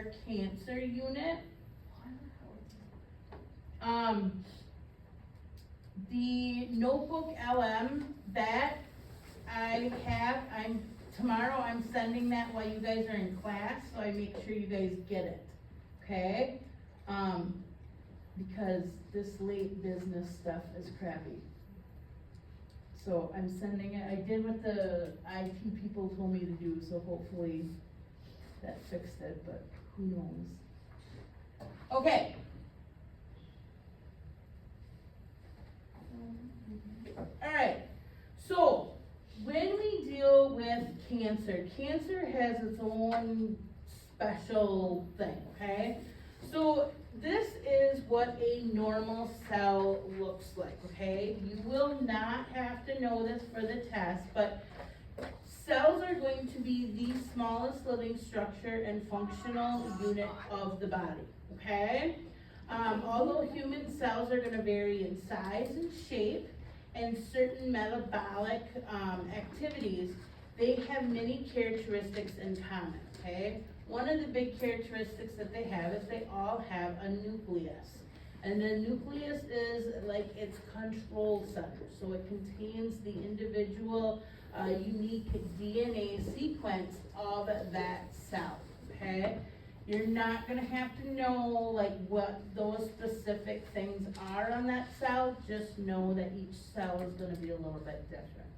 our cancer unit. The notebook LM that I have, tomorrow I'm sending that while you guys are in class, so I make sure you guys get it, okay? Because this late business stuff is crappy. So I'm sending it, I did what the IT people told me to do, so hopefully that fixed it, but who knows? Okay. Alright, so when we deal with cancer, cancer has its own special thing, okay? So this is what a normal cell looks like, okay? You will not have to know this for the test, but cells are going to be the smallest living structure and functional unit of the body, okay? Although human cells are going to vary in size and shape and certain metabolic activities, they have many characteristics in common, okay? One of the big characteristics that they have is they all have a nucleus. And the nucleus is like its control center. So it contains the individual unique DNA sequence of that cell, okay? You're not gonna have to know like what those specific things are on that cell, just know that each cell is gonna be a little bit different.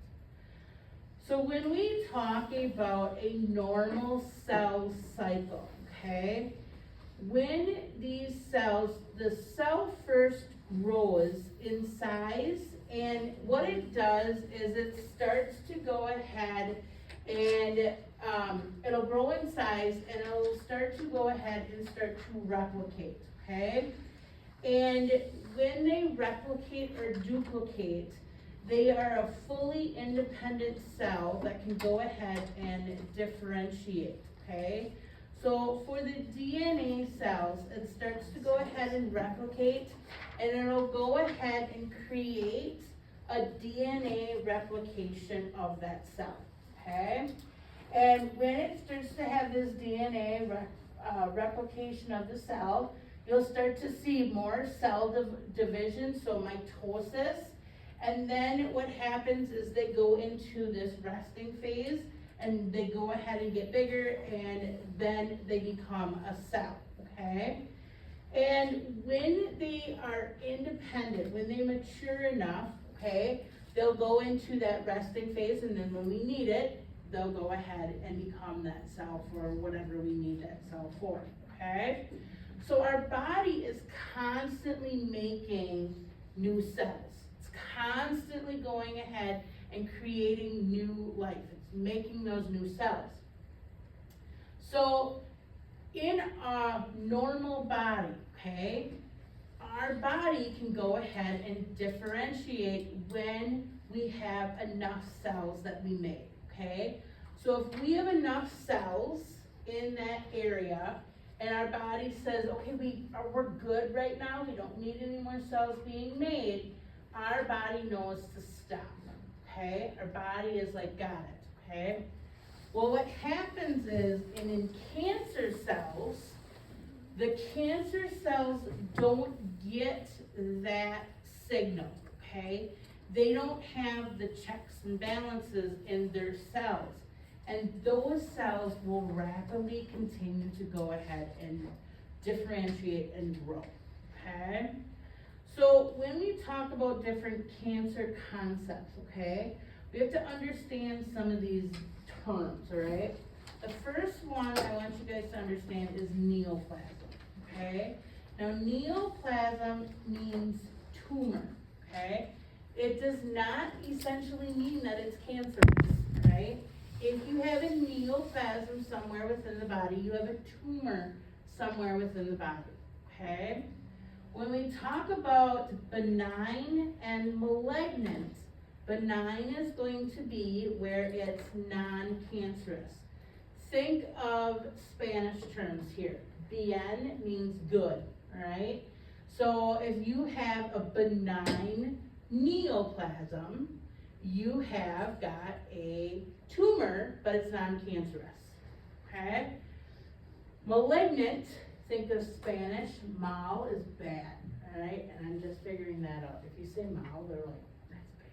So when we talk about a normal cell cycle, okay, when these cells, the cell first grows in size, and what it does is it starts to go ahead and it'll grow in size and it'll start to go ahead and start to replicate, okay? And when they replicate or duplicate, they are a fully independent cell that can go ahead and differentiate, okay? So for the DNA cells, it starts to go ahead and replicate, and it'll go ahead and create a DNA replication of that cell, okay? And when it starts to have this DNA replication of the cell, you'll start to see more cell division, so mitosis. And then what happens is they go into this resting phase, and they go ahead and get bigger, and then they become a cell, okay? And when they are independent, when they mature enough, okay, they'll go into that resting phase, and then when we need it, they'll go ahead and become that cell for whatever we need that cell for, okay? So our body is constantly making new cells. It's constantly going ahead and creating new life. It's making those new cells. So in a normal body, okay, our body can go ahead and differentiate when we have enough cells that we make, okay? So if we have enough cells in that area and our body says, okay, we're good right now, we don't need any more cells being made, our body knows to stop, okay? Our body is like, got it, okay? Well, what happens is, in cancer cells, the cancer cells don't get that signal, okay? They don't have the checks and balances in their cells. And those cells will rapidly continue to go ahead and differentiate and grow, okay? So when we talk about different cancer concepts, okay, we have to understand some of these terms, all right? The first one I want you guys to understand is neoplasm, okay? Now neoplasm means tumor, okay? It does not essentially mean that it's cancerous, right? If you have a neoplasm somewhere within the body, you have a tumor somewhere within the body, okay? When we talk about benign and malignant, benign is going to be where it's non-cancerous. Think of Spanish terms here. Bien means good, all right? So if you have a benign neoplasm, you have got a tumor, but it's non-cancerous, okay? Malignant, think of Spanish, mal is bad, alright? And I'm just figuring that out. If you say mal, they're like, that's bad.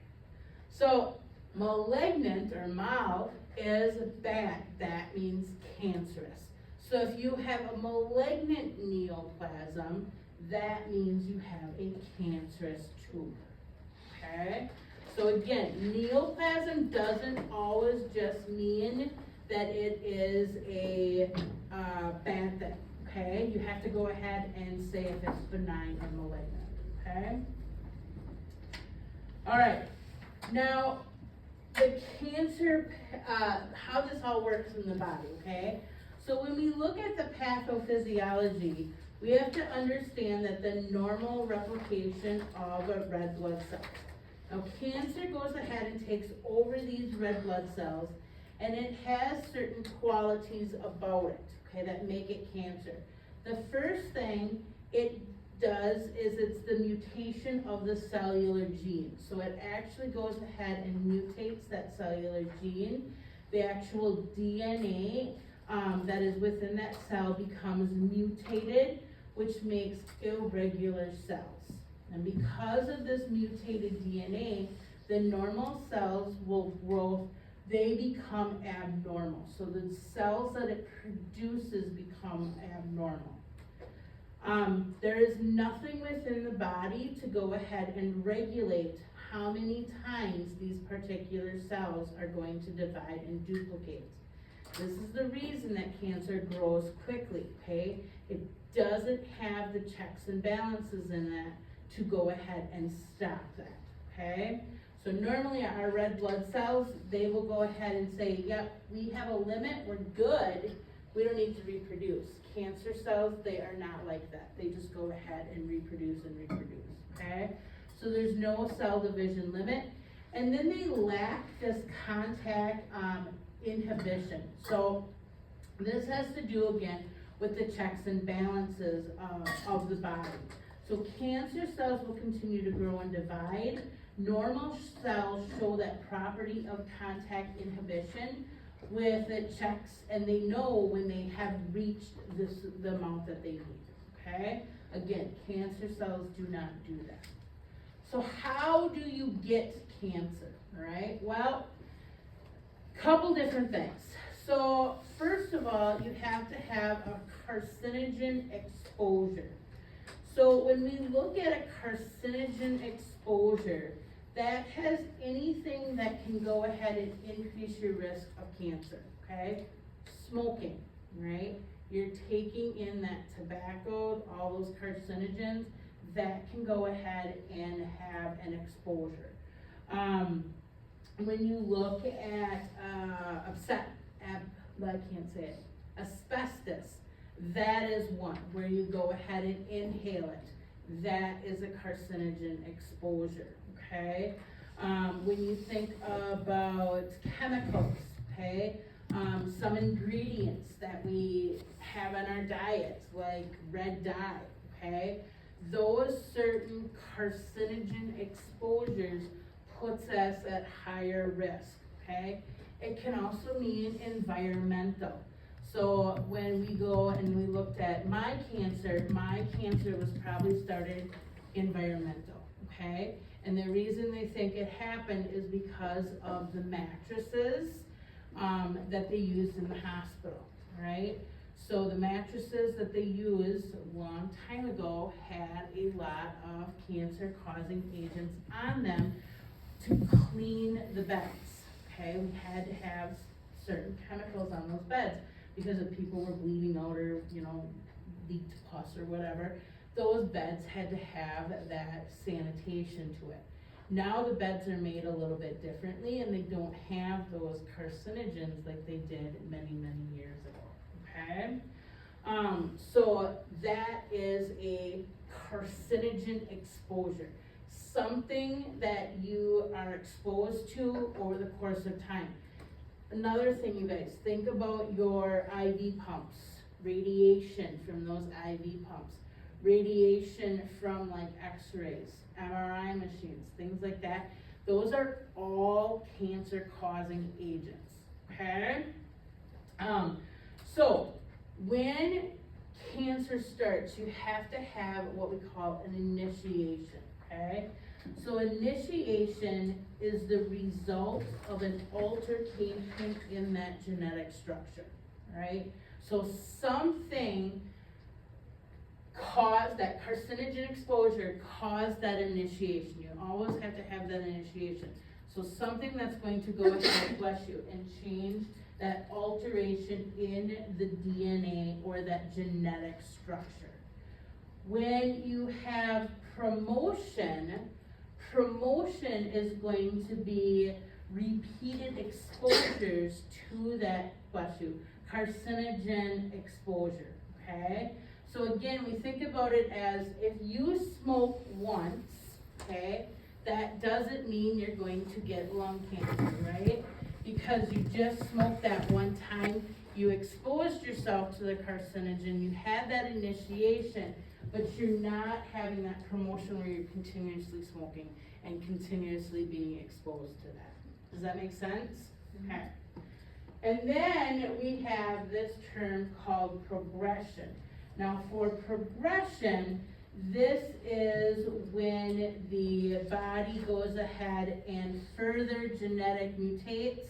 So, malignant or mal is bad. That means cancerous. So if you have a malignant neoplasm, that means you have a cancerous tumor, okay? So again, neoplasm doesn't always just mean that it is a bad thing, okay? You have to go ahead and say if it's benign or malignant, okay? All right, now the cancer, how this all works in the body, okay? So when we look at the pathophysiology, we have to understand that the normal replication of a red blood cell. Now, cancer goes ahead and takes over these red blood cells, and it has certain qualities about it, okay, that make it cancer. The first thing it does is it's the mutation of the cellular gene. So it actually goes ahead and mutates that cellular gene. The actual DNA that is within that cell becomes mutated, which makes irregular cells. And because of this mutated DNA, the normal cells will grow, they become abnormal. So the cells that it produces become abnormal. There is nothing within the body to go ahead and regulate how many times these particular cells are going to divide and duplicate. This is the reason that cancer grows quickly, okay? It doesn't have the checks and balances in that to go ahead and stop that, okay? So normally our red blood cells, they will go ahead and say, yep, we have a limit, we're good, we don't need to reproduce. Cancer cells, they are not like that. They just go ahead and reproduce, okay? So there's no cell division limit. And then they lack this contact inhibition. So this has to do, again, with the checks and balances of the body. So cancer cells will continue to grow and divide. Normal cells show that property of contact inhibition with it checks, and they know when they have reached the amount that they need, okay? Again, cancer cells do not do that. So how do you get cancer, all right? Well, couple different things. So first of all, you have to have a carcinogen exposure. So when we look at a carcinogen exposure, that has anything that can go ahead and increase your risk of cancer, okay? Smoking, right? You're taking in that tobacco, all those carcinogens, that can go ahead and have an exposure. When you look at asbestos, that is one where you go ahead and inhale it. That is a carcinogen exposure, okay? When you think about chemicals, okay? Some ingredients that we have in our diets, like red dye, okay? Those certain carcinogen exposures puts us at higher risk, okay? It can also mean environmental. So when we go and we looked at my cancer was probably started environmental, okay? And the reason they think it happened is because of the mattresses that they used in the hospital, right? So the mattresses that they used a long time ago had a lot of cancer-causing agents on them to clean the beds, okay? We had to have certain chemicals on those beds because if people were bleeding out or, leaked pus or whatever, those beds had to have that sanitation to it. Now the beds are made a little bit differently and they don't have those carcinogens like they did many, many years ago, okay? So that is a carcinogen exposure. Something that you are exposed to over the course of time. Another thing, you guys, think about your IV pumps, radiation from those IV pumps, radiation from like x-rays, MRI machines, things like that. Those are all cancer causing agents, okay? So when cancer starts, you have to have what we call an initiation, okay? So initiation is the result of an altercation in that genetic structure, right? So something caused, that carcinogen exposure caused that initiation. You always have to have that initiation. So something that's going to go ahead, bless you, and change that alteration in the DNA or that genetic structure. When you have promotion is going to be repeated exposures to that, bless you, carcinogen exposure, okay? So again, we think about it as if you smoke once, okay, that doesn't mean you're going to get lung cancer, right? Because you just smoked that one time, you exposed yourself to the carcinogen, you had that initiation, but you're not having that promotion where you're continuously smoking and continuously being exposed to that. Does that make sense? Okay. And then we have this term called progression. Now for progression, this is when the body goes ahead and further genetic mutates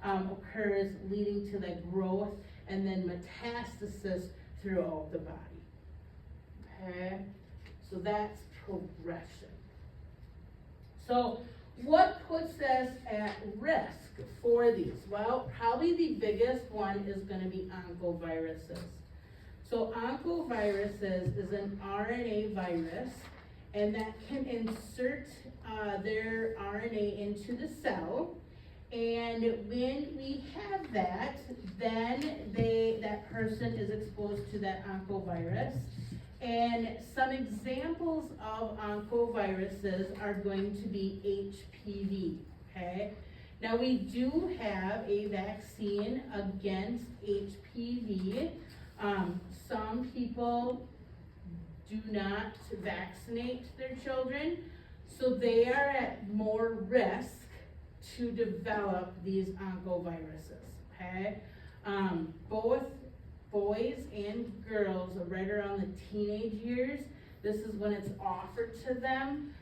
occurs, leading to the growth and then metastasis throughout the body. Okay, so that's progression. So what puts us at risk for these? Well, probably the biggest one is going to be oncoviruses. So oncoviruses is an RNA virus, and that can insert their RNA into the cell. And when we have that, then that person is exposed to that oncovirus. And some examples of oncoviruses are going to be HPV, okay? Now we do have a vaccine against HPV. Some people do not vaccinate their children, so they are at more risk to develop these oncoviruses, okay? Both boys and girls are right around the teenage years. This is when it's offered to them.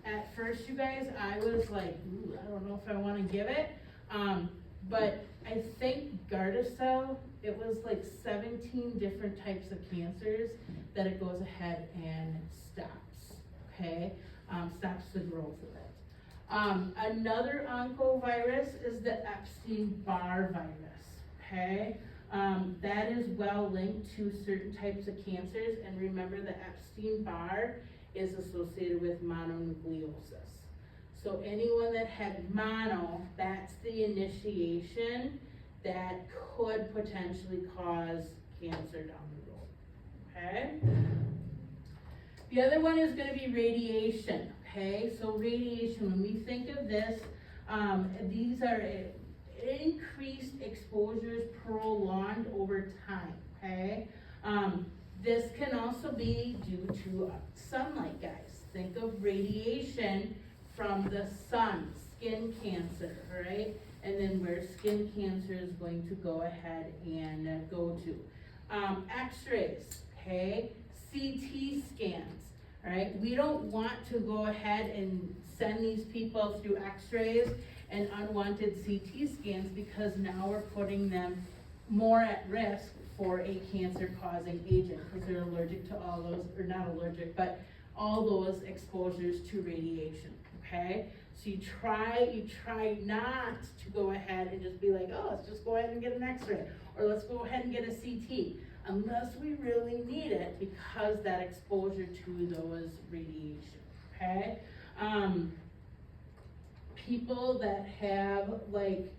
At first, you guys, I was like, ooh, I don't know if I want to give it. But I think Gardasil, it was like 17 different types of cancers that it goes ahead and stops, okay? Stops the growth of it. Another oncovirus is the Epstein-Barr virus, okay? That is well linked to certain types of cancers, and remember the Epstein-Barr is associated with mononucleosis. So anyone that had mono, that's the initiation that could potentially cause cancer down the road, okay? The other one is going to be radiation, okay? So radiation, when we think of this, these are increased exposures prolonged over time, okay? This can also be due to sunlight, guys. Think of radiation from the sun, skin cancer, right? And then where skin cancer is going to go ahead and go to. X-rays, okay? CT scans, right? We don't want to go ahead and send these people through X-rays and unwanted CT scans because now we're putting them more at risk for a cancer-causing agent because they're allergic to all those, or not allergic, but all those exposures to radiation, okay? So you try not to go ahead and just be like, oh, let's just go ahead and get an X-ray, or let's go ahead and get a CT, unless we really need it because that exposure to those radiation, okay? People that have like,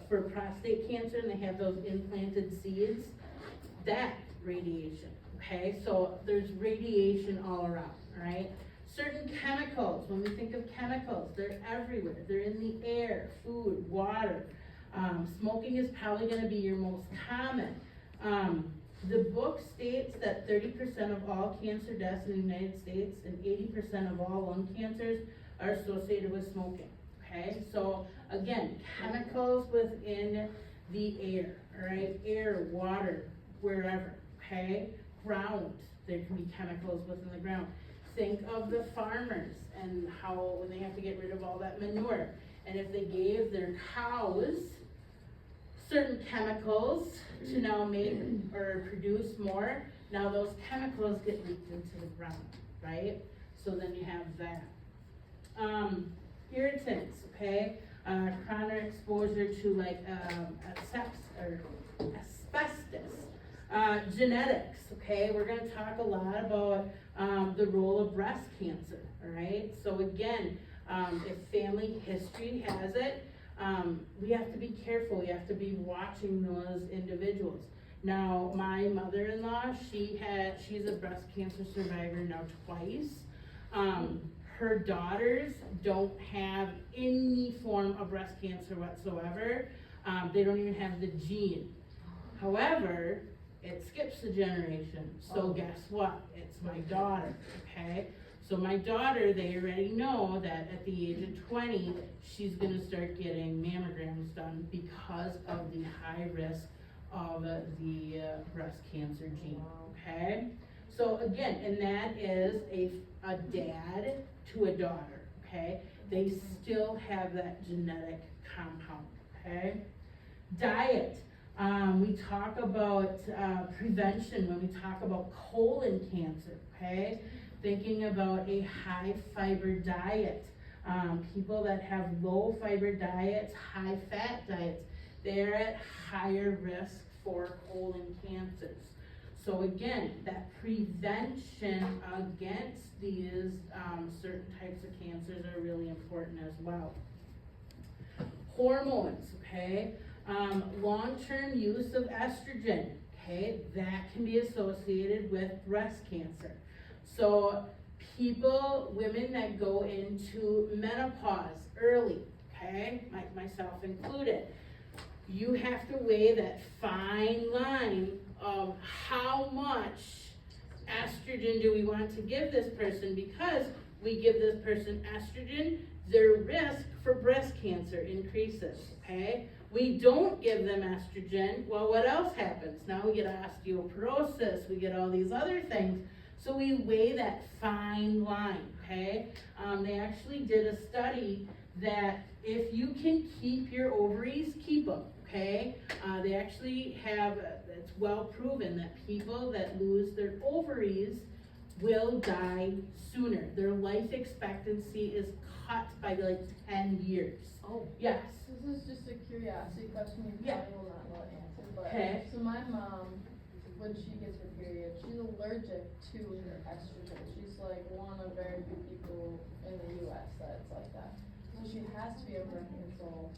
for prostate cancer and they have those implanted seeds, that radiation, okay? So there's radiation all around, right? Certain chemicals, when we think of chemicals, they're everywhere. They're in the air, food, water. Smoking is probably gonna be your most common. The book states that 30% of all cancer deaths in the United States and 80% of all lung cancers are associated with smoking, okay? So again, chemicals within the air, all right? Air, water, wherever, okay? Ground, there can be chemicals within the ground. Think of the farmers and how, when they have to get rid of all that manure, and if they gave their cows certain chemicals to now make or produce more, now those chemicals get leaked into the ground, right? So then you have that. Irritants, okay? Chronic exposure to like asbestos. Genetics, okay? We're gonna talk a lot about the role of breast cancer, all right? So again, if family history has it, we have to be careful. We have to be watching those individuals. Now, my mother-in-law, she's a breast cancer survivor now twice. Her daughters don't have any form of breast cancer whatsoever. They don't even have the gene. However, it skips a generation. So guess what? It's my daughter, okay? So my daughter, they already know that at the age of 20, she's gonna start getting mammograms done because of the high risk of the breast cancer gene, okay? So again, and that is a dad to a daughter, okay? They still have that genetic compound, okay? Diet. We talk about prevention when we talk about colon cancer, okay? Thinking about a high fiber diet. People that have low fiber diets, high fat diets, they're at higher risk for colon cancers. So again, that prevention against these certain types of cancers are really important as well. Hormones, okay? Long-term use of estrogen, okay? That can be associated with breast cancer. So women that go into menopause early, okay? Myself included. You have to weigh that fine line of how much estrogen do we want to give this person, because we give this person estrogen, their risk for breast cancer increases, okay? We don't give them estrogen, well, what else happens? Now we get osteoporosis, we get all these other things. So we weigh that fine line, okay? They actually did a study that if you can keep your ovaries, keep them, okay? They actually have, it's well proven that people that lose their ovaries will die sooner. Their life expectancy is cut by like 10 years. Oh. Yes. This is just a curiosity question you probably will not know the answer, but okay. So my mom, when she gets her period, she's allergic to her estrogen. She's like one of very few people in the US that's like that. So she has to be on birth control,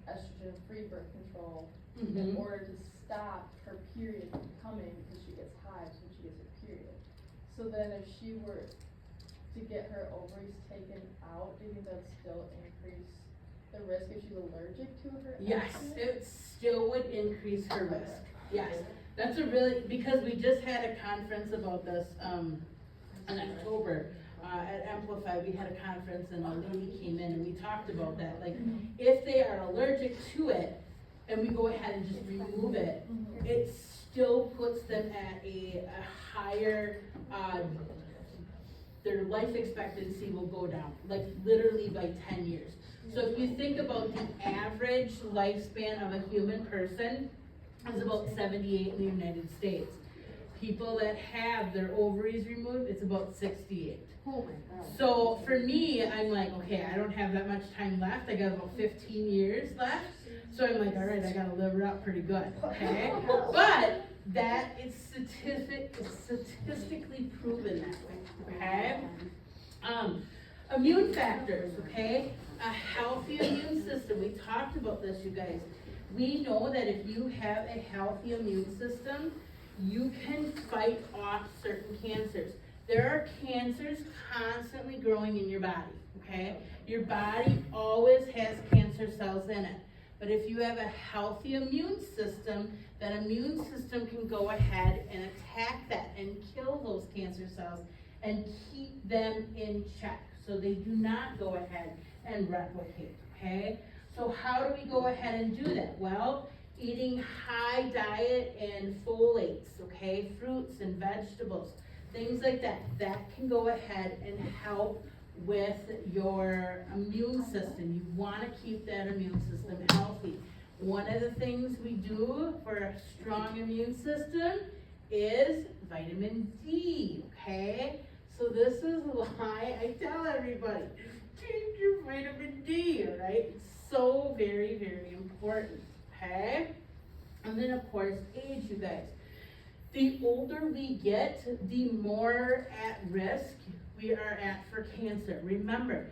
estrogen-free birth control, in order to stop her period from coming, because she gets hives when she gets her period. So then if she were to get her ovaries taken out, do you think that still increase the risk if she's allergic to her Yes, estrogen? it still would increase her risk. Yes. That's a really, because we just had a conference about this in October at Amplify. We had a conference and a lady came in and we talked about that. Like, if they are allergic to it and we go ahead and just remove it, it still puts them at a higher, their life expectancy will go down, like literally by 10 years. So if you think about the average lifespan of a human person, is about 78 in the United States. People that have their ovaries removed, it's about 68. Oh my God. So for me, I'm like, okay, I don't have that much time left. I got about 15 years left. So I'm like, all right, I gotta live it up pretty good, okay? But that is statistically proven that way, okay? Immune factors, okay? A healthy immune system. We talked about this, you guys. We know that if you have a healthy immune system, you can fight off certain cancers. There are cancers constantly growing in your body, okay? Your body always has cancer cells in it. But if you have a healthy immune system, that immune system can go ahead and attack that and kill those cancer cells and keep them in check so they do not go ahead and replicate, okay? So how do we go ahead and do that? Well, eating high diet and folates, okay, fruits and vegetables, things like that, that can go ahead and help with your immune system. You wanna keep that immune system healthy. One of the things we do for a strong immune system is vitamin D, okay? So this is why I tell everybody, take your vitamin D, all right? It's so very, very important, okay? And then of course, age, you guys. The older we get, the more at risk we are at for cancer. Remember,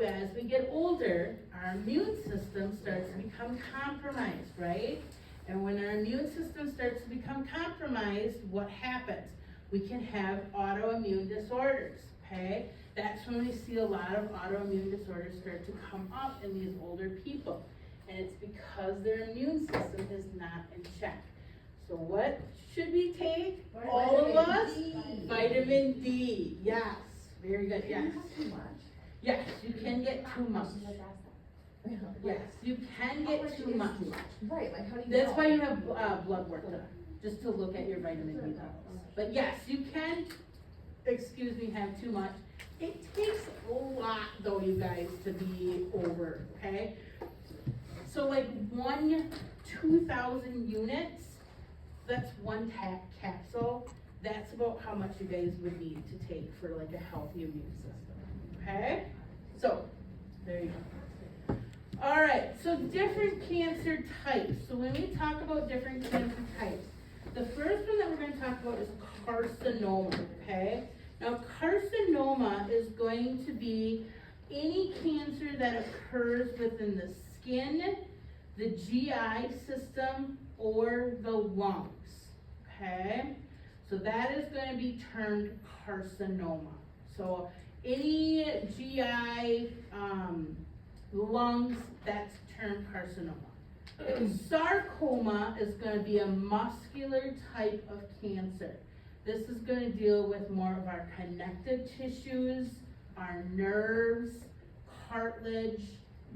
as we get older, our immune system starts to become compromised, right? And when our immune system starts to become compromised, what happens? We can have autoimmune disorders, okay? That's when we see a lot of autoimmune disorders start to come up in these older people. And it's because their immune system is not in check. So what should we take? All of us? Vitamin D, yes, very good, yes. Yes, you can get too much. Yes, you can get too much. Right, like how do you That's know? why you have blood work done, just to look at your vitamin D levels. But yes, you can, excuse me, have too much. It takes a lot though, you guys, to be over, okay? So like 2,000 units, that's one capsule. That's about how much you guys would need to take for like a healthy immune system, okay? So, there you go. All right, so different cancer types. So when we talk about different cancer types, the first one that we're going to talk about is carcinoma, okay? Now carcinoma is going to be any cancer that occurs within the skin, the GI system, or the lungs, okay? So that is going to be termed carcinoma. So any GI, lungs, that's termed carcinoma. Sarcoma is going to be a muscular type of cancer. This is going to deal with more of our connective tissues, our nerves, cartilage,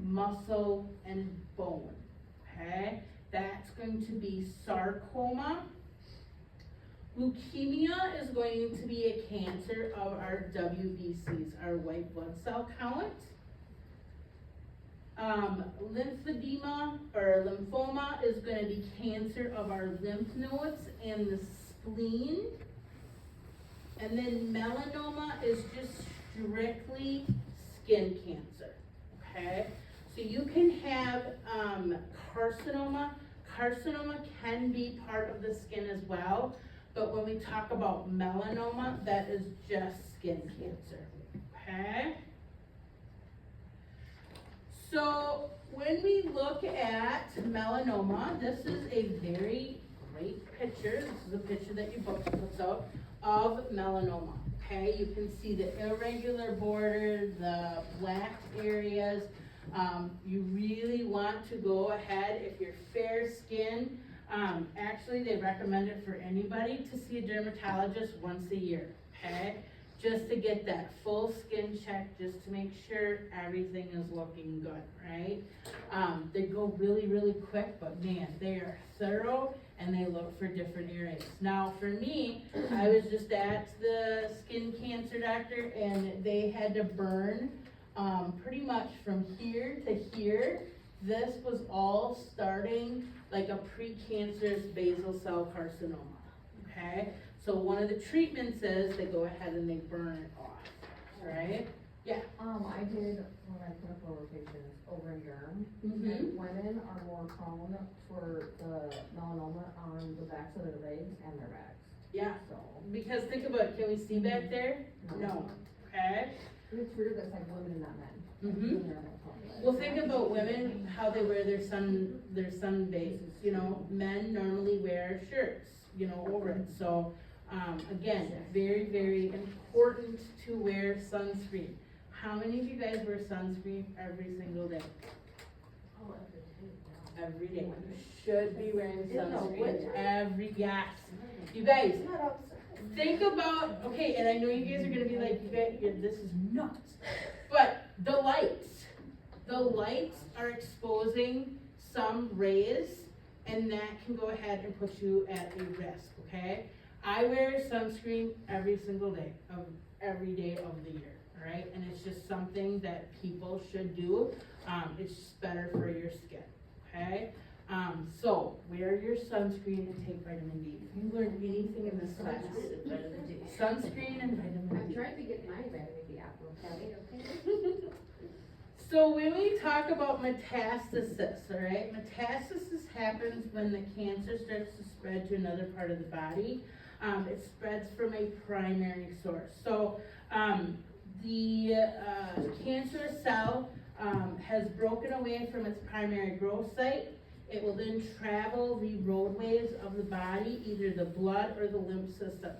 muscle, and bone, okay? That's going to be sarcoma. Leukemia is going to be a cancer of our WBCs, our white blood cell count. Lymphedema or lymphoma is going to be cancer of our lymph nodes and the spleen. And then melanoma is just strictly skin cancer, okay? So you can have carcinoma. Carcinoma can be part of the skin as well, but when we talk about melanoma, that is just skin cancer, okay? So when we look at melanoma, this is a very great picture. This is a picture that your book puts out of melanoma, okay? You can see the irregular border, the black areas. You really want to go ahead, if you're fair skinned, actually they recommend it for anybody to see a dermatologist once a year, okay? Just to get that full skin check, just to make sure everything is looking good, right? They go really, really quick, but man, they are thorough and they look for different areas. Now for me, I was just at the skin cancer doctor and they had to burn pretty much from here to here. This was all starting like a precancerous basal cell carcinoma, okay? So one of the treatments is they go ahead and they burn it off, right? Yeah. I did one of my clinical rotations over in Durham. Mhm. And women are more prone for the melanoma on the backs of their legs and their backs. Yeah, So, because think about it, can we see back there? No, okay? it's weird that's like women and not men. Mhm. Women are more prone to that. Well, think about women, how they wear their sun bases, you know, men normally wear shirts, you know, over it, so, again, very, very important to wear sunscreen. How many of you guys wear sunscreen every single day? Every day. You should be wearing sunscreen yes. You guys, think about, okay, and I know you guys are gonna be like, this is nuts. But the lights are exposing some rays and that can go ahead and put you at a risk, okay? I wear sunscreen every single day of every day of the year, all right? And it's just something that people should do. It's just better for your skin, okay? So wear your sunscreen and take vitamin D. If you learn anything in this class, sunscreen and vitamin I'm D. trying to get my vitamin D apple, Kelly, okay? So when we talk about metastasis, all right, metastasis happens when the cancer starts to spread to another part of the body. It spreads from a primary source. So the cancerous cell has broken away from its primary growth site. It will then travel the roadways of the body, either the blood or the lymph system.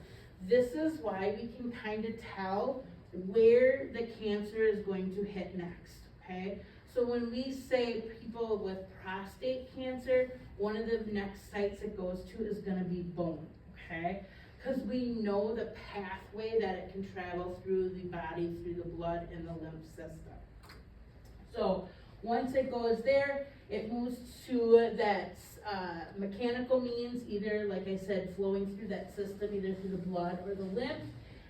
This is why we can kind of tell where the cancer is going to hit next, okay? So when we say people with prostate cancer, one of the next sites it goes to is gonna be bone, okay? Because we know the pathway that it can travel through the body, through the blood and the lymph system. So once it goes there, it moves to that mechanical means, either, like I said, flowing through that system, either through the blood or the lymph,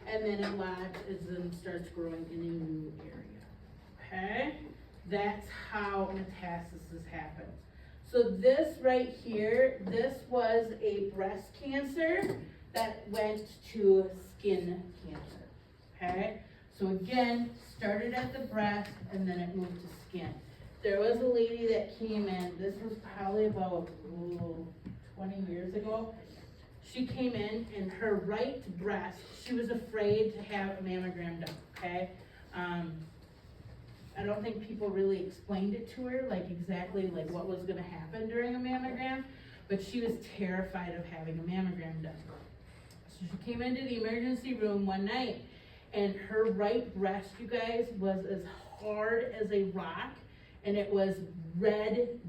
and then it lodges and starts growing in a new area, okay? That's how metastasis happens. So this right here, this was a breast cancer that went to skin cancer, okay? So again, started at the breast and then it moved to skin. There was a lady that came in, this was probably about 20 years ago. She came in and her right breast, she was afraid to have a mammogram done, okay? I don't think people really explained it to her, like exactly like what was gonna happen during a mammogram, but she was terrified of having a mammogram done. So she came into the emergency room one night and her right breast, you guys, was as hard as a rock and it was red,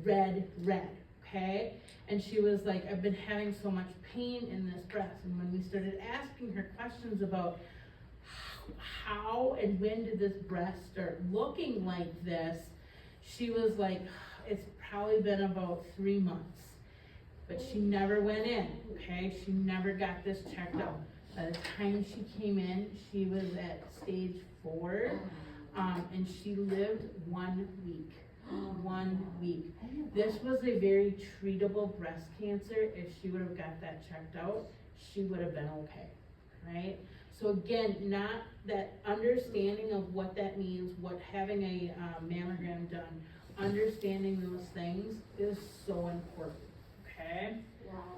okay? And she was like, I've been having so much pain in this breast. And when we started asking her questions about how and when did this breast start looking like this, she was like, it's probably been about 3 months. But she never went in, okay? She never got this checked out. By the time she came in, she was at stage 4, and she lived 1 week. 1 week. This was a very treatable breast cancer. If she would have got that checked out, she would have been okay, right? So again, not that understanding of what that means, what having a mammogram done, understanding those things is so important, okay?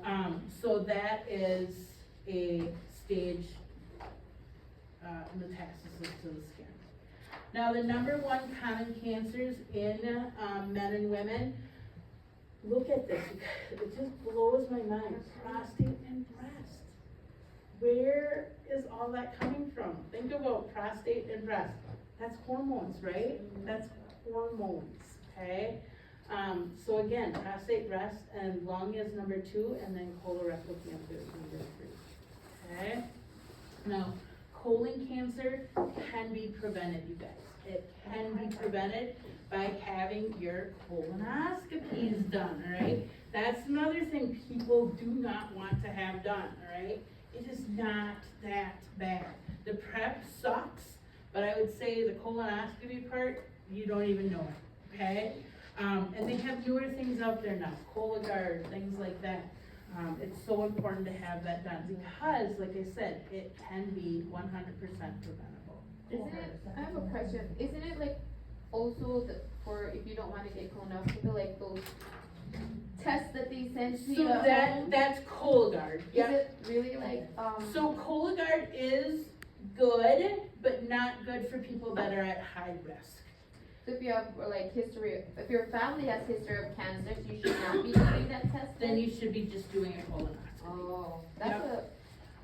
Wow. So that is a stage metastasis to the skin. Now, the number 1 common cancers in men and women, look at this, it just blows my mind, prostate and breast. Where is all that coming from? Think about prostate and breast. That's hormones, right? That's hormones, okay? So again, prostate, breast, and lung is number 2, and then colorectal cancer is number 3, okay? Now, colon cancer can be prevented, you guys. It can be prevented by having your colonoscopies done, all right? That's another thing people do not want to have done, all right? It is not that bad. The prep sucks, but I would say the colonoscopy part, you don't even know it, okay? And they have newer things out there now, Cologuard, things like that. It's so important to have that done because, like I said, it can be 100% preventable. Isn't it, I have a question, isn't it like also for if you don't wanna get colonoscopy, like those tests that they send to So you at home? that's Cologuard, Is yeah. it really like, So Cologuard is good, but not good for people that are at high risk. so if you have like history, if your family has history of cancers, you should not be doing that test Then you should be just doing a colonoscopy. Oh, that's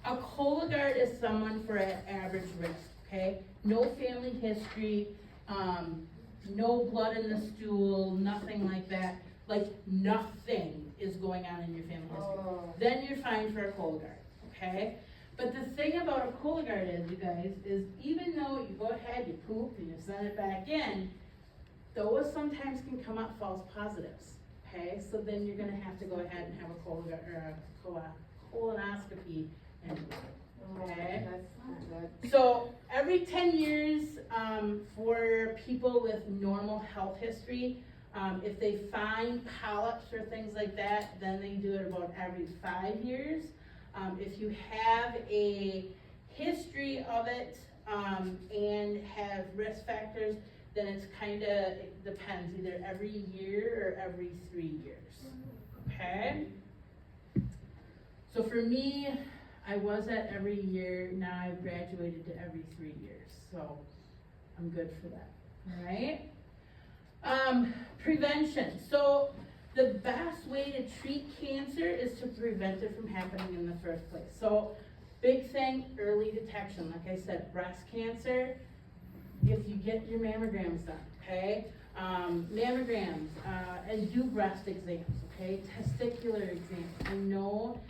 A Cologuard is someone for an average risk, okay? No family history, no blood in the stool, nothing like that. Like nothing is going on in your family history. Oh. Then you're fine for a Cologuard, okay? But the thing about a Cologuard is, you guys, is even though you go ahead, you poop, and you send it back in, those sometimes can come up false positives, okay? So then you're gonna have to go ahead and have a colonoscopy anyway. Okay. That's not good. So every 10 years, for people with normal health history, if they find polyps or things like that, then they do it about every 5 years. If you have a history of it, and have risk factors, then it's it depends, either every year or every 3 years, okay? So for me, I was at every year, now I've graduated to every 3 years, so I'm good for that, alright? Prevention, so the best way to treat cancer is to prevent it from happening in the first place. So, big thing, early detection, like I said, breast cancer, if you get your mammograms done, okay? Mammograms, and do breast exams, okay? Testicular exams, I know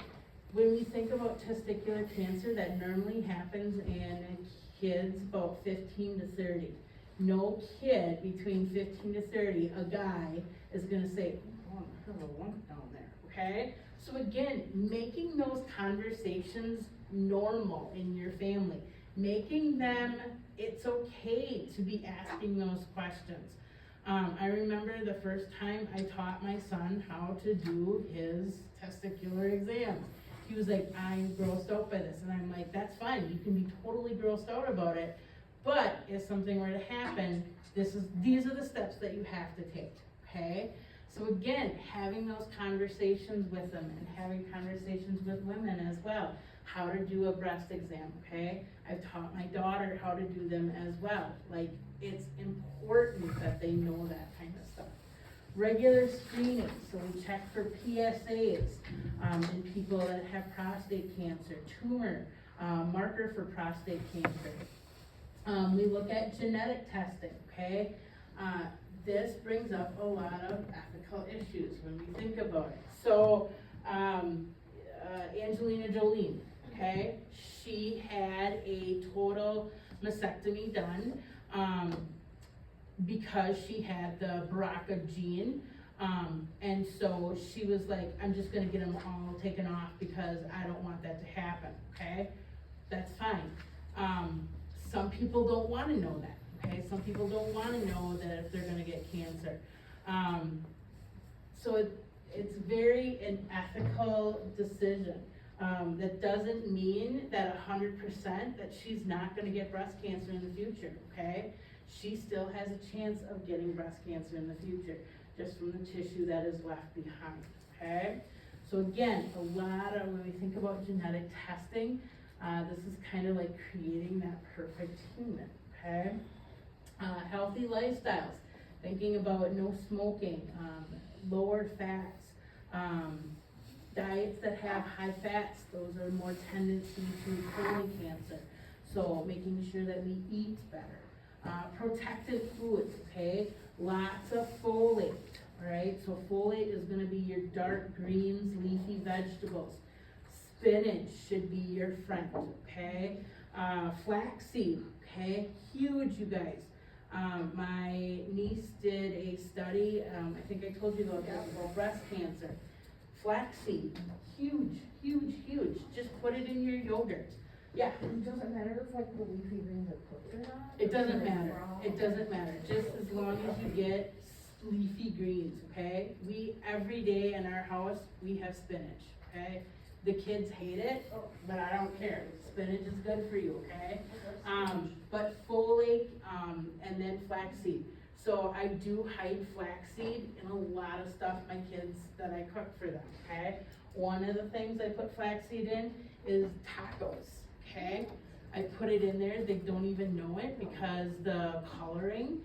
when we think about testicular cancer, that normally happens in kids about 15 to 30. No kid between 15 to 30, a guy, is gonna say, oh, I have a lump down there, okay? So again, making those conversations normal in your family, making them, it's okay to be asking those questions. I remember the first time I taught my son how to do his testicular exams. He was like, I'm grossed out by this, and I'm like, that's fine, you can be totally grossed out about it, but if something were to happen, these are the steps that you have to take, okay? So again, having those conversations with them and having conversations with women as well, how to do a breast exam, okay? I've taught my daughter how to do them as well. Like, it's important that they know that kind of stuff. Regular screening, so we check for PSAs in people that have prostate cancer, tumor, marker for prostate cancer. We look at genetic testing, okay? This brings up a lot of ethical issues when we think about it. So, Angelina Jolie, okay? She had a total mastectomy done because she had the BRCA gene. And so she was like, I'm just gonna get them all taken off because I don't want that to happen, okay? That's fine. Some people don't wanna know that, okay? Some people don't wanna know that if they're gonna get cancer. So it's very an ethical decision. That doesn't mean that 100% that she's not gonna get breast cancer in the future, okay? She still has a chance of getting breast cancer in the future, just from the tissue that is left behind, okay? So again, when we think about genetic testing, this is kind of like creating that perfect human, okay? Healthy lifestyles, thinking about no smoking, lower fats, diets that have high fats, those are more tendency to colon cancer. So making sure that we eat better. Protected foods, okay? Lots of folate, alright? So folate is gonna be your dark greens, leafy vegetables. Spinach should be your friend, okay? Flaxseed, okay? Huge, you guys. My niece did a study, I think I told you about this, about breast cancer. Flaxseed, huge, huge, huge. Just put it in your yogurt. Yeah. It doesn't matter if like the leafy greens are cooked or not? It doesn't matter. It doesn't matter. Just as long as you get leafy greens, okay? Every day in our house, we have spinach, okay? The kids hate it, but I don't care. Spinach is good for you, okay? But folate, and then flaxseed. So I do hide flaxseed in a lot of stuff my kids, that I cook for them, okay? One of the things I put flaxseed in is tacos, okay? I put it in there, they don't even know it because the coloring.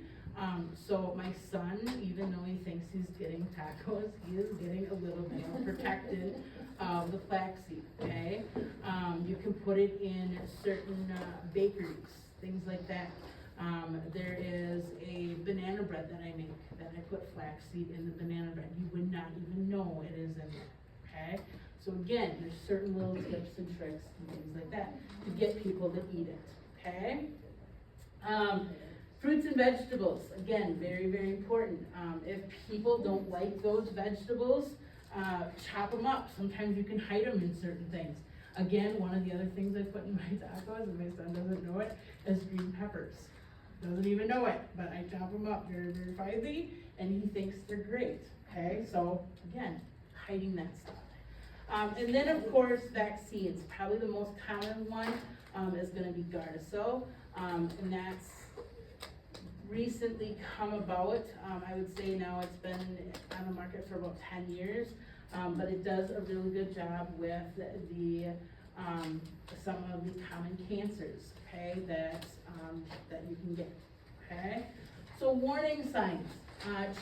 So my son, even though he thinks he's getting tacos, he is getting a little bit protected of the flaxseed, okay? You can put it in certain bakeries, things like that. There is a banana bread that I make that I put flaxseed in the banana bread. You would not even know it is in there, okay? So again, there's certain little tips and tricks and things like that to get people to eat it, okay? Fruits and vegetables, again, very, very important. If people don't like those vegetables, chop them up. Sometimes you can hide them in certain things. Again, one of the other things I put in my tacos, and my son doesn't know it, is green peppers. Doesn't even know it, but I chop them up very, very finely, and he thinks they're great, okay? So, again, hiding that stuff. And then, of course, vaccines. Probably the most common one is gonna be Gardasil, and that's recently come about. I would say now it's been on the market for about 10 years, but it does a really good job with the some of the common cancers, okay, that you can get, okay? So warning signs,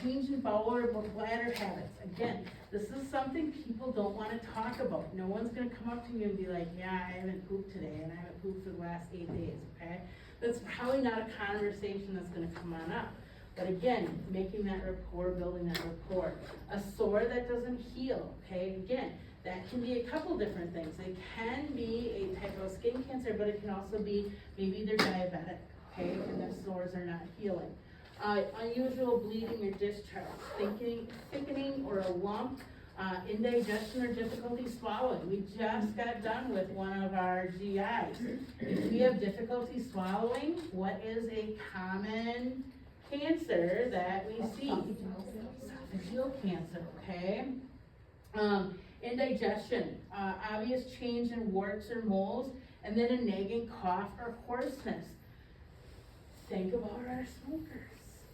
change in bowel or bladder habits. Again, this is something people don't wanna talk about. No one's gonna come up to you and be like, yeah, I haven't pooped today and I haven't pooped for the last 8 days, okay? That's probably not a conversation that's gonna come on up. But again, making that rapport, building that rapport. A sore that doesn't heal, okay? Again, that can be a couple different things. It can be a type of skin cancer, but it can also be maybe they're diabetic, okay? And their sores are not healing. Unusual bleeding or discharge, thickening or a lump, indigestion or difficulty swallowing. We just got done with one of our GIs. If we have difficulty swallowing, what is a common cancer that we see? Esophageal cancer, okay? Indigestion, obvious change in warts or moles, and then a nagging cough or hoarseness. Think about our smokers,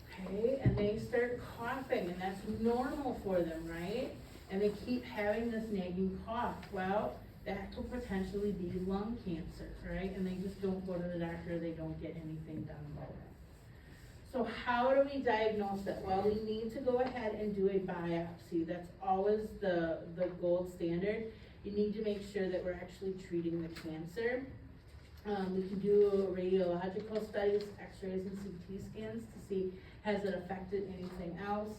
okay? And they start coughing, and that's normal for them, right? And they keep having this nagging cough. Well, that could potentially be lung cancer, right? And they just don't go to the doctor, they don't get anything done about it. So how do we diagnose it? Well, we need to go ahead and do a biopsy. That's always the gold standard. You need to make sure that we're actually treating the cancer. We can do radiological studies, x-rays and CT scans to see has it affected anything else.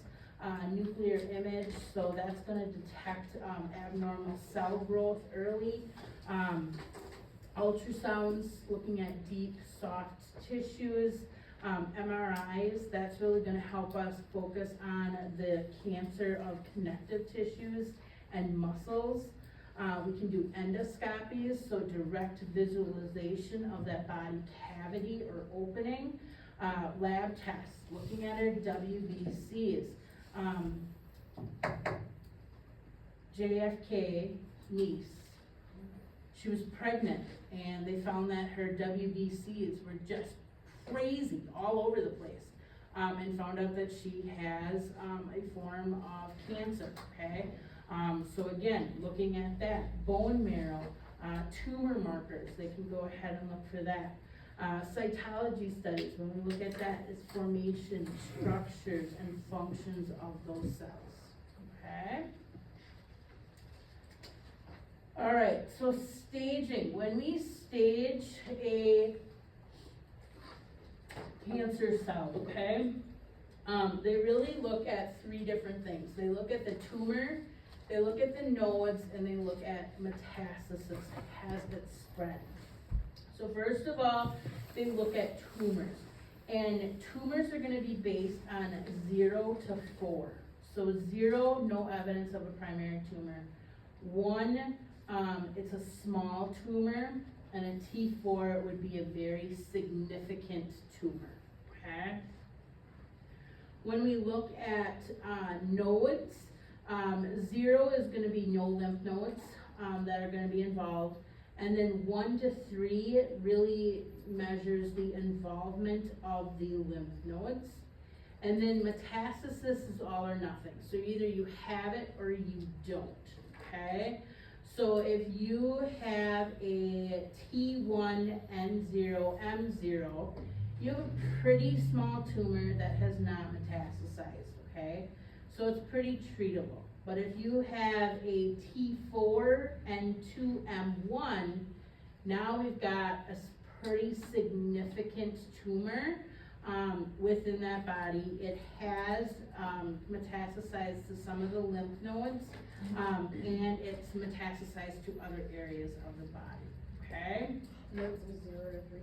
Nuclear image, so that's gonna detect abnormal cell growth early. Ultrasounds, looking at deep, soft tissues. MRIs, that's really gonna help us focus on the cancer of connective tissues and muscles. We can do endoscopies, so direct visualization of that body cavity or opening. Lab tests, looking at our WBCs. JFK niece, she was pregnant and they found that her WBCs were just crazy all over the place, and found out that she has a form of cancer, okay? So again, looking at that, bone marrow, tumor markers, they can go ahead and look for that. Cytology studies, when we look at that, is formation, structures, and functions of those cells, okay? All right, so staging. When we stage a cancer cell, okay, they really look at 3 different things. They look at the tumor, they look at the nodes, and they look at metastasis. Has it spread? So first of all, they look at tumors. And tumors are gonna be based on 0 to 4. So 0, no evidence of a primary tumor. 1, it's a small tumor, and a T4 would be a very significant tumor, okay? When we look at nodes, 0 is gonna be no lymph nodes that are gonna be involved. And then 1 to 3 really measures the involvement of the lymph nodes. And then metastasis is all or nothing. So either you have it or you don't, okay? So if you have a T1, N0, M0, you have a pretty small tumor that has not metastasized, okay? So it's pretty treatable. But if you have a T4 and 2M1, now we've got a pretty significant tumor within that body. It has metastasized to some of the lymph nodes, and it's metastasized to other areas of the body, okay? Nodes of 0 to 3.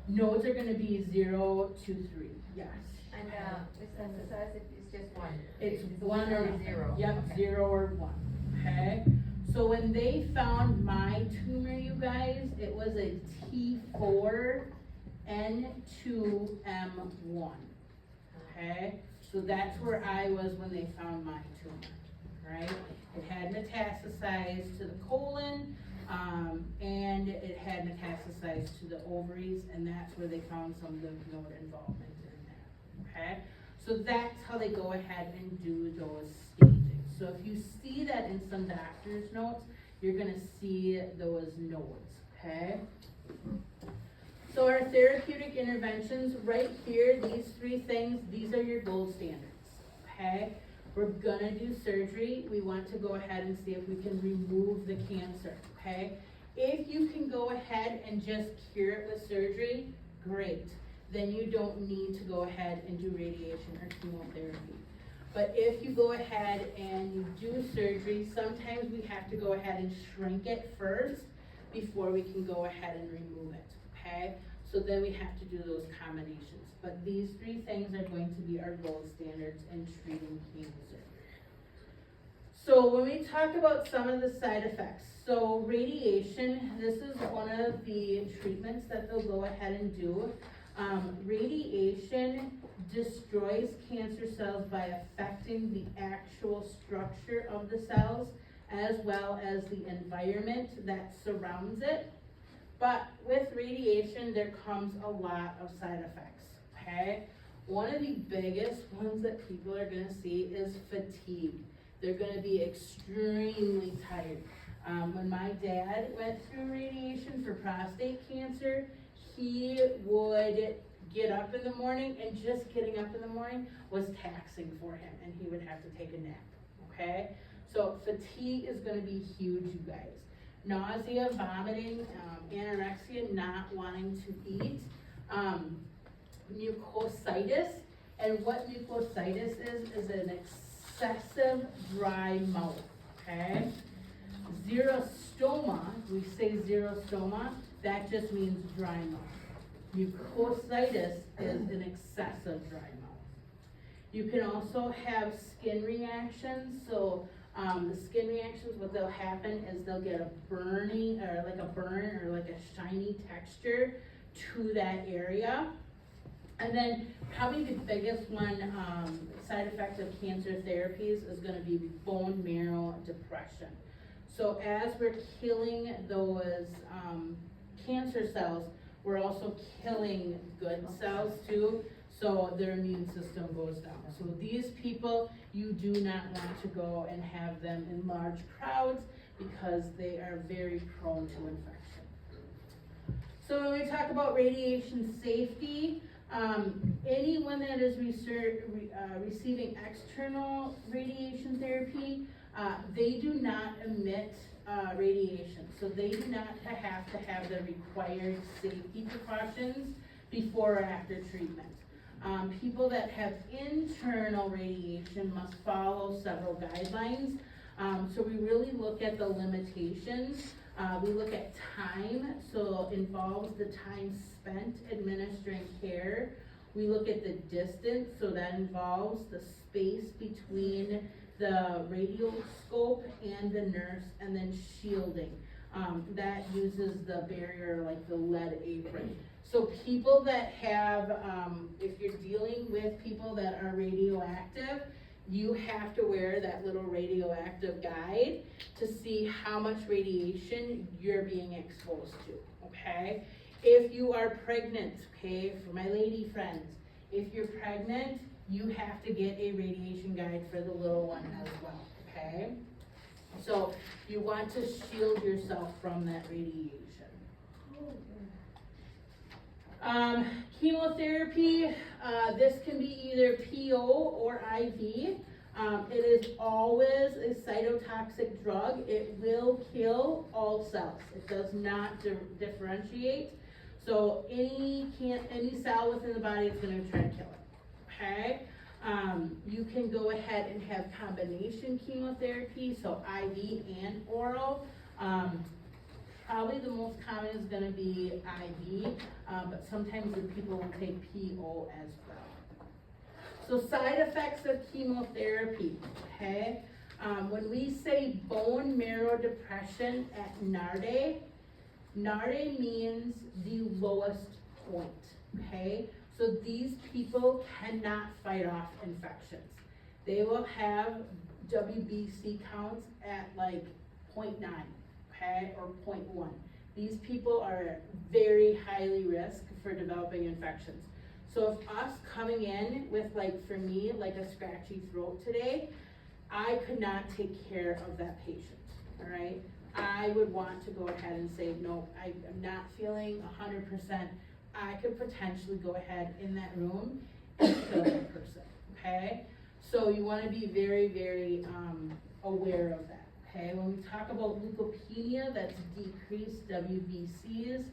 Nodes are gonna be 0 to 3, yes. And, metastasized if it's just one? It's If one or nothing. zero? Yep, Okay. 0 or 1, okay? So when they found my tumor, you guys, it was a T4N2M1, okay? So that's where I was when they found my tumor, right? It had metastasized to the colon, and it had metastasized to the ovaries, and that's where they found some lymph node involvement in there, okay? So that's how they go ahead and do those staging. So if you see that in some doctor's notes, you're gonna see those nodes, okay? So our therapeutic interventions, right here, these 3 things, these are your gold standards, okay? We're gonna do surgery. We want to go ahead and see if we can remove the cancer, okay? If you can go ahead and just cure it with surgery, great. Then you don't need to go ahead and do radiation or chemotherapy. But if you go ahead and you do surgery, sometimes we have to go ahead and shrink it first before we can go ahead and remove it, okay? So then we have to do those combinations. But these 3 things are going to be our gold standards in treating cancer. So when we talk about some of the side effects, so radiation, this is one of the treatments that they'll go ahead and do. Radiation destroys cancer cells by affecting the actual structure of the cells as well as the environment that surrounds it. But with radiation, there comes a lot of side effects, okay? One of the biggest ones that people are gonna see is fatigue. They're gonna be extremely tired. When my dad went through radiation for prostate cancer, he would get up in the morning, and just getting up in the morning was taxing for him, and he would have to take a nap, okay? So fatigue is gonna be huge, you guys. Nausea, vomiting, anorexia, not wanting to eat, mucositis, and what mucositis is an excessive dry mouth, okay? Xerostoma, we say xerostoma, that just means dry mouth. Mucositis is an excessive dry mouth. You can also have skin reactions, so the skin reactions, what they'll happen is they'll get a burning, or like a burn, or like a shiny texture to that area. And then probably the biggest one, side effect of cancer therapies is gonna be bone marrow depression. So as we're killing those cancer cells, we're also killing good cells too, so their immune system goes down. So these people, you do not want to go and have them in large crowds because they are very prone to infection. So when we talk about radiation safety, anyone that is receiving external radiation therapy, they do not emit radiation. So they do not have to have the required safety precautions before or after treatment. People that have internal radiation must follow several guidelines. So we really look at the limitations. We look at time, so it involves the time spent administering care. We look at the distance, so that involves the space between the radioscope and the nurse, and then shielding. That uses the barrier like the lead apron. So people that have, if you're dealing with people that are radioactive, you have to wear that little radioactive guide to see how much radiation you're being exposed to, okay? If you are pregnant, okay, for my lady friends, if you're pregnant, you have to get a radiation guide for the little one as well, okay? So you want to shield yourself from that radiation. Chemotherapy, this can be either PO or IV. It is always a cytotoxic drug. It will kill all cells. It does not differentiate. So any cell within the body is going to try to kill it. Okay? You can go ahead and have combination chemotherapy, so IV and oral. Probably the most common is gonna be IV, but sometimes the people will take PO as well. So side effects of chemotherapy, okay? When we say bone marrow depression at NARDE, NARDE means the lowest point, okay? So these people cannot fight off infections. They will have WBC counts at like 0.9, okay, or 0.1. These people are at very highly risk for developing infections. So if us coming in with, like, for me, like a scratchy throat today, I could not take care of that patient, all right? I would want to go ahead and say, no, I'm not feeling 100%. I could potentially go ahead in that room and kill that person, okay? So you wanna be very, very aware of that, okay? When we talk about leukopenia, that's decreased WBCs.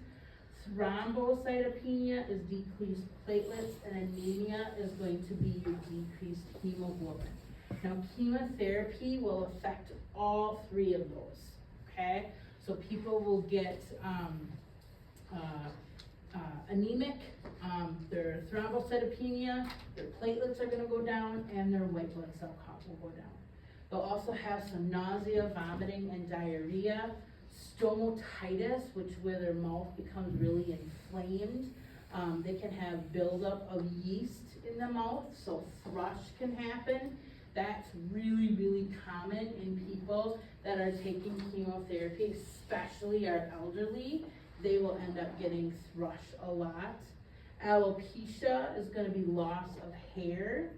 Thrombocytopenia is decreased platelets, and anemia is going to be your decreased hemoglobin. Now, chemotherapy will affect all three of those, okay? So people will get anemic, their thrombocytopenia, their platelets are gonna go down, and their white blood cell count will go down. They'll also have some nausea, vomiting, and diarrhea. Stomatitis, where their mouth becomes really inflamed. They can have buildup of yeast in the mouth, so thrush can happen. That's really, really common in people that are taking chemotherapy, especially our elderly. They will end up getting thrush a lot. Alopecia is gonna be loss of hair.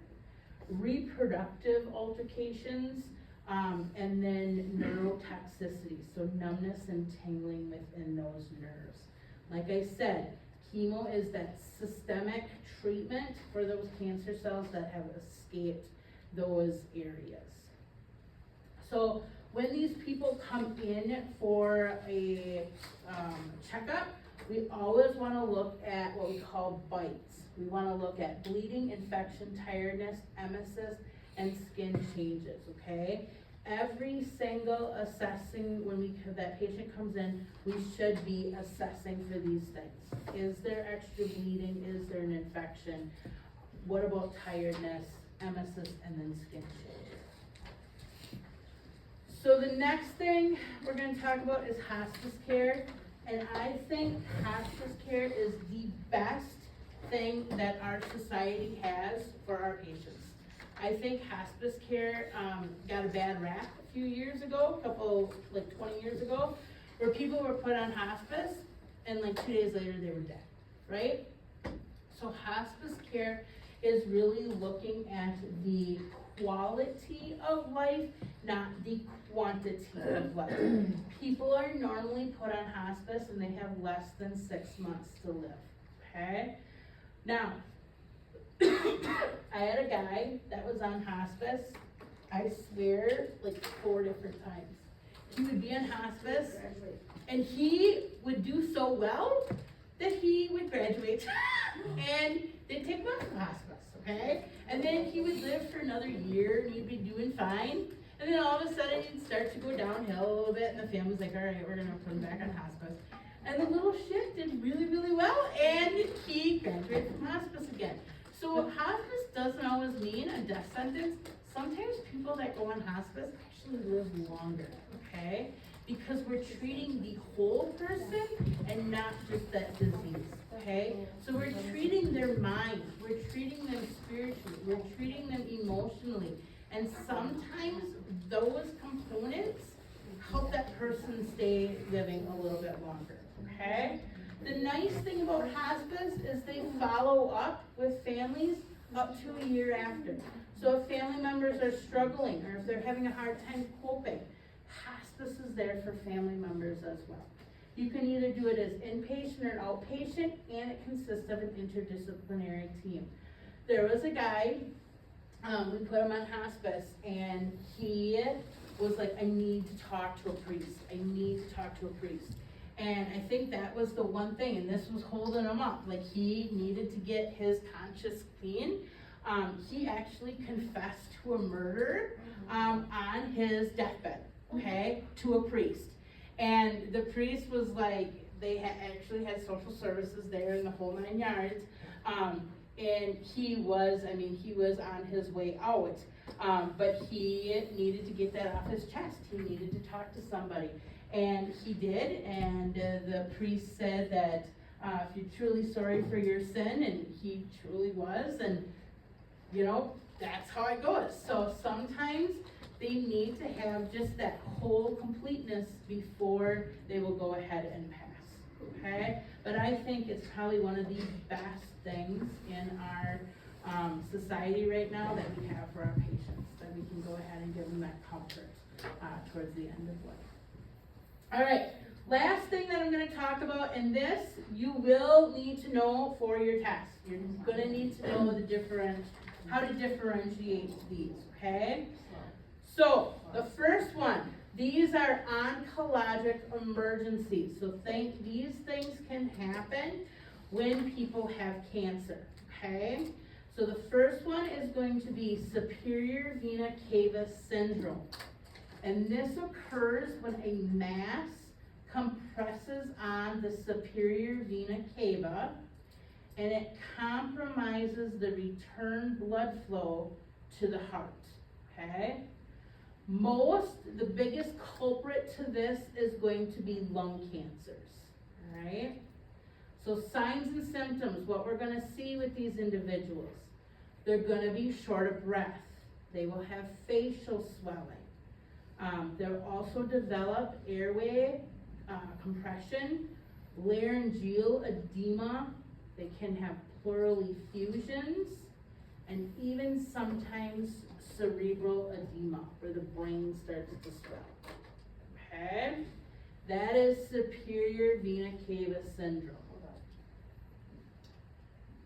Reproductive altercations, and then neurotoxicity, so numbness and tingling within those nerves. Like I said, chemo is that systemic treatment for those cancer cells that have escaped those areas. So when these people come in for a checkup, we always wanna look at what we call bites. We wanna look at bleeding, infection, tiredness, emesis, and skin changes, okay? Every single assessing, when that patient comes in, we should be assessing for these things. Is there extra bleeding? Is there an infection? What about tiredness, emesis, and then skin changes? So the next thing we're gonna talk about is hospice care. And I think hospice care is the best thing that our society has for our patients. I think hospice care got a bad rap a few years ago, 20 years ago, where people were put on hospice and like 2 days later they were dead, right? So hospice care is really looking at the quality of life, not the quantity of life. People are normally put on hospice and they have less than 6 months to live, okay? Now, I had a guy that was on hospice, I swear, like 4 different times. He would be on hospice, and he would do so well that he would graduate, and they'd take him off the hospice, okay? And then he would live for another year, and he'd be doing fine, and then all of a sudden he'd start to go downhill a little bit, and the family's like, all right, we're gonna put him back on hospice. And the little shit did really, really well, and he graduated from hospice again. So hospice doesn't always mean a death sentence. Sometimes people that go on hospice actually live longer, okay? Because we're treating the whole person and not just that disease, okay? So we're treating their mind, we're treating them spiritually, we're treating them emotionally. And sometimes those components help that person stay living a little bit longer, okay? The nice thing about hospice is they follow up with families up to a year after. So if family members are struggling or if they're having a hard time coping, hospice is there for family members as well. You can either do it as inpatient or outpatient, and it consists of an interdisciplinary team. There was a guy, we put him on hospice, and he was like, I need to talk to a priest. I need to talk to a priest. And I think that was the one thing, and this was holding him up. Like, he needed to get his conscience clean. He actually confessed to a murder on his deathbed, okay, to a priest. And the priest was like, they actually had social services there in the whole 9 yards. And he was on his way out. But he needed to get that off his chest. He needed to talk to somebody. And he did, and the priest said that if you're truly sorry for your sin, and he truly was, and that's how it goes. So sometimes they need to have just that whole completeness before they will go ahead and pass, okay? But I think it's probably one of the best things in our society right now that we have for our patients, that we can go ahead and give them that comfort towards the end of life. All right, last thing that I'm going to talk about, and this you will need to know for your test. You're going to need to know how to differentiate these, okay? So, the first one, these are oncologic emergencies. So these things can happen when people have cancer, okay? So the first one is going to be superior vena cava syndrome. And this occurs when a mass compresses on the superior vena cava and it compromises the return blood flow to the heart, okay? The biggest culprit to this is going to be lung cancers, all right? So signs and symptoms, what we're gonna see with these individuals, they're gonna be short of breath. They will have facial swelling. They'll also develop airway compression, laryngeal edema. They can have pleural effusions, and even sometimes cerebral edema, where the brain starts to swell. Okay? That is superior vena cava syndrome.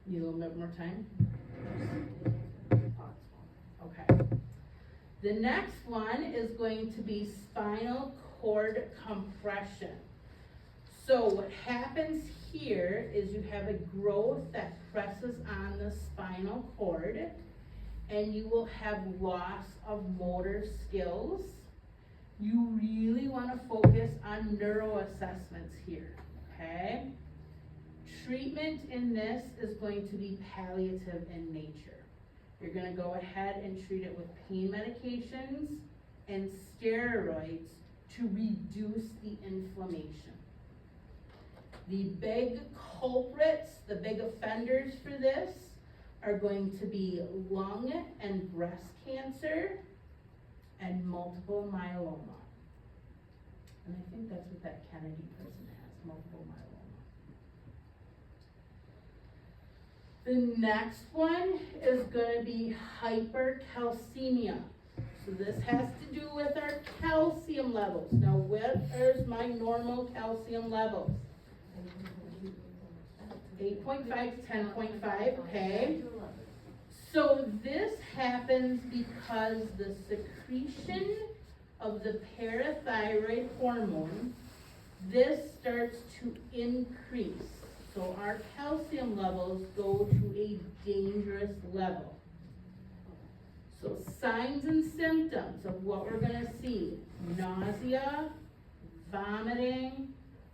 Need a little bit more time? Okay. The next one is going to be spinal cord compression. So what happens here is you have a growth that presses on the spinal cord, and you will have loss of motor skills. You really want to focus on neuro assessments here, okay? Treatment in this is going to be palliative in nature. You're going to go ahead and treat it with pain medications and steroids to reduce the inflammation. The big culprits, the big offenders for this are going to be lung and breast cancer and multiple myeloma. And I think that's what that Kennedy person has, multiple myeloma. The next one is going to be hypercalcemia. So this has to do with our calcium levels. Now, what is my normal calcium levels? 8.5 to 10.5, okay? So this happens because the secretion of the parathyroid hormone, this starts to increase. So our calcium levels go to a dangerous level. So signs and symptoms of what we're going to see: nausea, vomiting,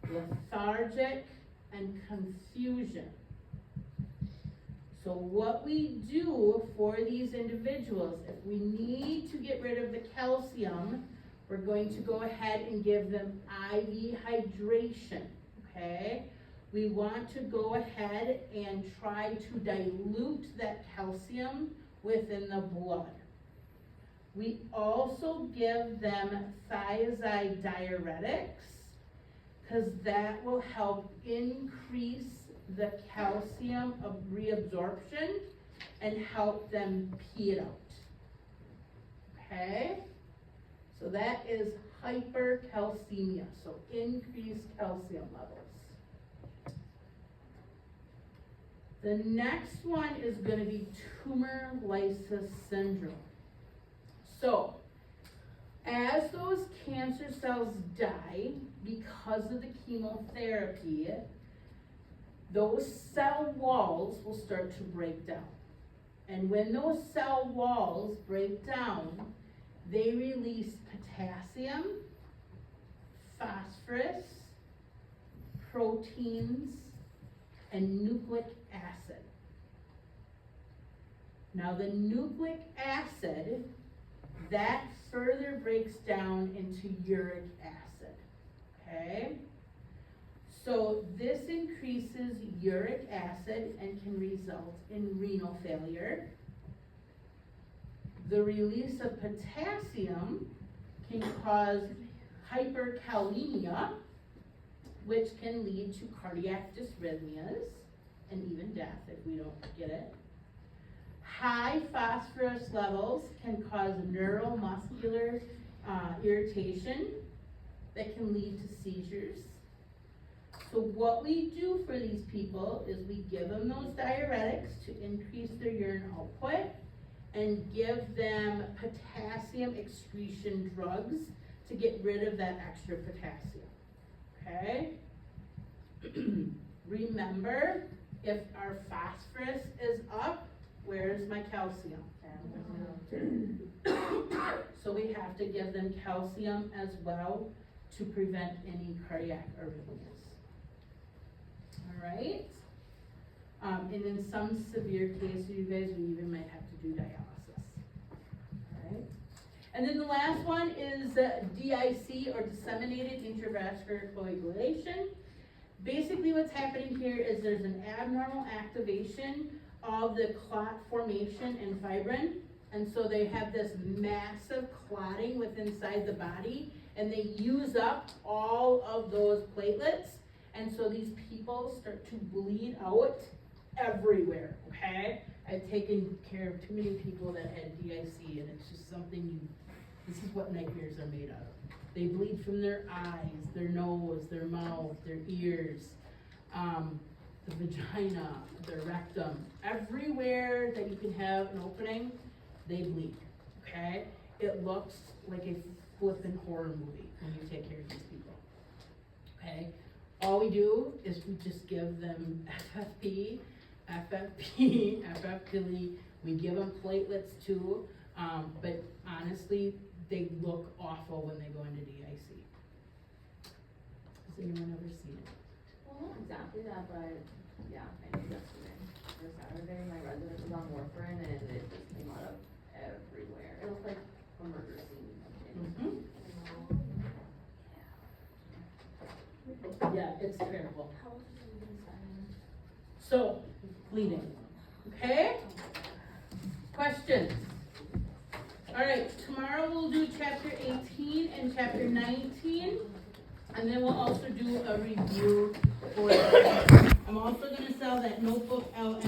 lethargic, and confusion. So what we do for these individuals, if we need to get rid of the calcium, we're going to go ahead and give them IV hydration, okay? We want to go ahead and try to dilute that calcium within the blood. We also give them thiazide diuretics, because that will help increase the calcium of reabsorption and help them pee it out. Okay? So that is hypercalcemia, so increased calcium levels. The next one is going to be tumor lysis syndrome. So, as those cancer cells die because of the chemotherapy, those cell walls will start to break down. And when those cell walls break down, they release potassium, phosphorus, proteins, and nucleic acid. Now the nucleic acid, that further breaks down into uric acid, okay? So this increases uric acid and can result in renal failure. The release of potassium can cause hyperkalemia, which can lead to cardiac dysrhythmias and even death if we don't get it. High phosphorus levels can cause neuromuscular irritation that can lead to seizures. So what we do for these people is we give them those diuretics to increase their urine output and give them potassium excretion drugs to get rid of that extra potassium, okay? Remember, if our phosphorus is up, where's my calcium? So we have to give them calcium as well to prevent any cardiac arrhythmias. All right? And in some severe cases, you guys, we even might have to do dialysis. All right? And then the last one is DIC, or disseminated intravascular coagulation. Basically what's happening here is there's an abnormal activation of the clot formation in fibrin, and so they have this massive clotting within inside the body, and they use up all of those platelets, and so these people start to bleed out everywhere, okay? I've taken care of too many people that had DIC, and it's just something this is what nightmares are made of. They bleed from their eyes, their nose, their mouth, their ears, the vagina, their rectum, everywhere that you can have an opening, they bleed, okay? It looks like a flippin' horror movie when you take care of these people, okay? All we do is we just give them FFP, FFPE, we give them platelets too, but honestly, they look awful when they go into DIC. Has anyone ever seen it? Well, not exactly that, but yeah, I knew yesterday or Saturday, my resident was on warfarin and it just came out of everywhere. It looked like a murder scene. Yeah, it's terrible. So, bleeding, okay? Questions? All right, tomorrow we'll do chapter 18 and chapter 19, and then we'll also do a review for I'm also gonna sell that notebook LM.